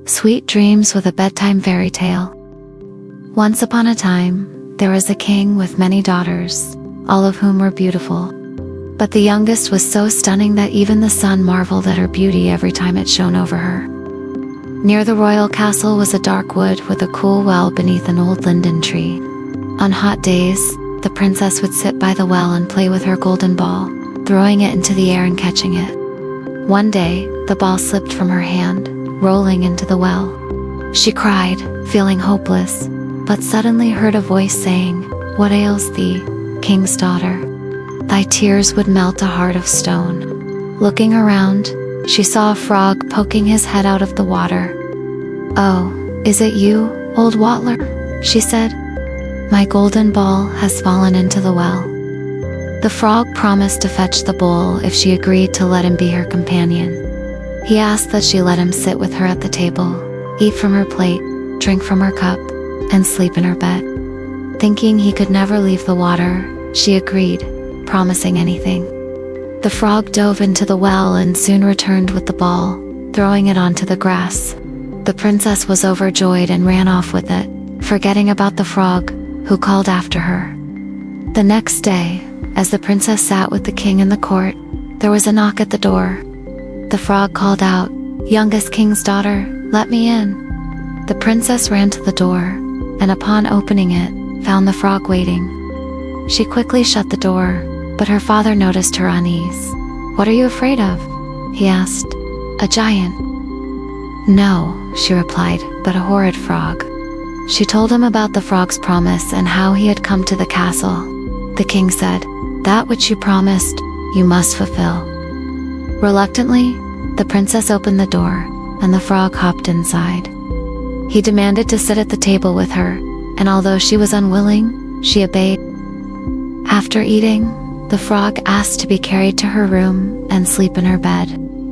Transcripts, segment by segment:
Sweet dreams with a bedtime fairy tale. Once upon a time, there was a king with many daughters, all of whom were beautiful. But the youngest was so stunning that even the sun marveled at her beauty every time it shone over her. Near the royal castle was a dark wood with a cool well beneath an old linden tree. On hot days, the princess would sit by the well and play with her golden ball, throwing it into the air and catching it. One day, the ball slipped from her hand, rolling into the well. She cried, feeling hopeless, but suddenly heard a voice saying, "What ails thee, king's daughter? Thy tears would melt a heart of stone." Looking around, she saw a frog poking his head out of the water. "Oh, is it you, old Wattler?" she said. "My golden ball has fallen into the well." The frog promised to fetch the bowl if she agreed to let him be her companion. He asked that she let him sit with her at the table, eat from her plate, drink from her cup, and sleep in her bed. Thinking he could never leave the water, she agreed, promising anything. The frog dove into the well and soon returned with the ball, throwing it onto the grass. The princess was overjoyed and ran off with it, forgetting about the frog, who called after her. The next day, as the princess sat with the king in the court, there was a knock at the door. The frog called out, "Youngest king's daughter, let me in." The princess ran to the door, and upon opening it, found the frog waiting. She quickly shut the door, but her father noticed her unease. "What are you afraid of?" he asked. "A giant?" "No," she replied, "but a horrid frog." She told him about the frog's promise and how he had come to the castle. The king said, "That which you promised, you must fulfill." Reluctantly, the princess opened the door, and the frog hopped inside. He demanded to sit at the table with her, and although she was unwilling, she obeyed. After eating, the frog asked to be carried to her room and sleep in her bed.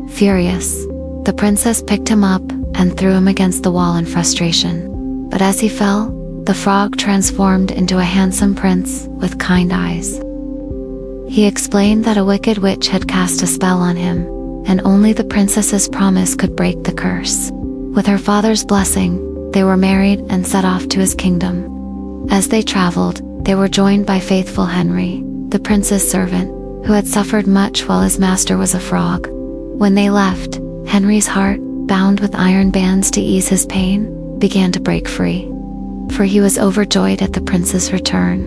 Furious, the princess picked him up and threw him against the wall in frustration. But as he fell, the frog transformed into a handsome prince with kind eyes. He explained that a wicked witch had cast a spell on him, and only the princess's promise could break the curse. With her father's blessing, they were married and set off to his kingdom. As they traveled, they were joined by faithful Henry, the prince's servant, who had suffered much while his master was a frog. When they left, Henry's heart, bound with iron bands to ease his pain, began to break free, for he was overjoyed at the prince's return.